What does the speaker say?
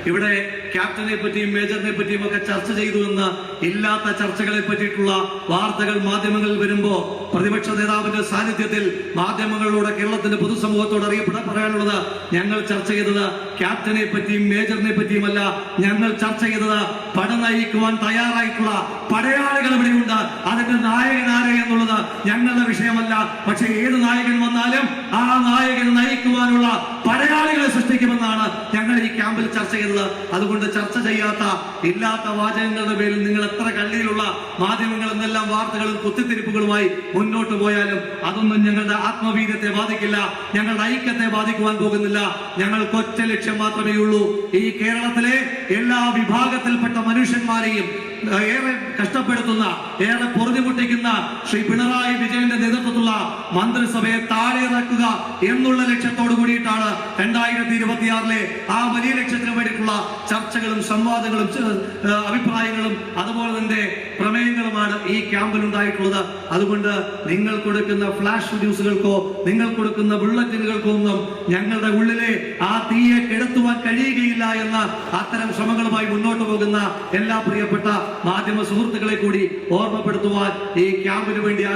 ഇവിടെ ക്യാപ്റ്റനെ പറ്റിയും മേജറിനെ പറ്റിയും ഒക്കെ ചർച്ച ചെയ്തു എന്ന് ഇല്ലാത്ത ചർച്ചകളെ പറ്റിയിട്ടുള്ള വാർത്തകൾ മാധ്യമങ്ങളിൽ വരുമ്പോ പ്രതിപക്ഷ നേതാവിന്റെ സാന്നിധ്യത്തിൽ മാധ്യമങ്ങളിലൂടെ കേരളത്തിന്റെ പൊതുസമൂഹത്തോട് പറയാനുള്ളത്, ഞങ്ങൾ ചർച്ച ചെയ്തത് ക്യാപ്റ്റനെ പറ്റിയും മേജറിനെ പറ്റിയുമല്ല, ഞങ്ങൾ ചർച്ച ചെയ്തത് പട നയിക്കുവാൻ തയ്യാറായിട്ടുള്ള പടയാളികൾ ഇവിടെയുണ്ട്. അതിന്റെ നായകൻ ആരെ എന്നുള്ളത് ഞങ്ങളുടെ വിഷയമല്ല. പക്ഷെ ഏത് നായകൻ വന്നാലും ആ നായകൻ നയിക്കുവാനുള്ള പടയാളികളെ സൃഷ്ടിക്കുമെന്നാണ് ഞങ്ങൾ ഈ ക്യാമ്പിൽ ചർച്ച ചെയ്തത്. അതുകൊണ്ട് ചർച്ച ചെയ്യാത്ത ഇല്ലാത്ത വാചകങ്ങളുടെ പേരിൽ നിങ്ങൾ എത്ര കള്ളിയിലുള്ള മാധ്യമങ്ങൾ എന്നെല്ലാം വാർത്തകളും കുത്തിത്തിരിപ്പുകളുമായി മുന്നോട്ട് പോയാലും അതൊന്നും ഞങ്ങളുടെ ആത്മവീര്യത്തെ ബാധിക്കില്ല, ഞങ്ങളുടെ ഐക്യത്തെ ബാധിക്കുവാൻ പോകുന്നില്ല. ഞങ്ങൾക്ക് ഒറ്റ ലക്ഷ്യം മാത്രമേ ഉള്ളൂ, ഈ കേരളത്തിലെ എല്ലാ വിഭാഗത്തിൽപ്പെട്ട മനുഷ്യന്മാരെയും ഏറെ കഷ്ടപ്പെടുത്തുന്ന, ഏറെ പൊറുതിമുട്ടിക്കുന്ന ശ്രീ പിണറായി വിജയന്റെ നേതൃത്വത്തിലുള്ള മന്ത്രിസഭയെ താഴെ ഇറക്കുക എന്നുള്ള ലക്ഷ്യത്തോടു കൂടിയിട്ടാണ് 2026 ആ വലിയ ലക്ഷ്യത്തിന് വേണ്ടിയിട്ടുള്ള ചർച്ചകളും സംവാദങ്ങളും അഭിപ്രായങ്ങളും അതുപോലെ തന്നെ പ്രമേയങ്ങളുമാണ് ഈ ക്യാമ്പിൽ ഉണ്ടായിട്ടുള്ളത്. അതുകൊണ്ട് നിങ്ങൾ കൊടുക്കുന്ന ഫ്ലാഷ് ന്യൂസുകൾക്കോ നിങ്ങൾ കൊടുക്കുന്ന ബുള്ളറ്റിനുകൾക്കോ ഒന്നും ഞങ്ങളുടെ ഉള്ളിലെ ആ തീയെ കെടുത്തുവാൻ കഴിയുകയില്ല എന്ന അത്തരം ശ്രമങ്ങളുമായി മുന്നോട്ട് പോകുന്ന എല്ലാ പ്രിയപ്പെട്ട മാധ്യമ സുഹൃത്തുക്കളെ കൂടി ഓർമ്മപ്പെടുത്തുവാൻ ഈ ക്യാമ്പിന് വേണ്ടി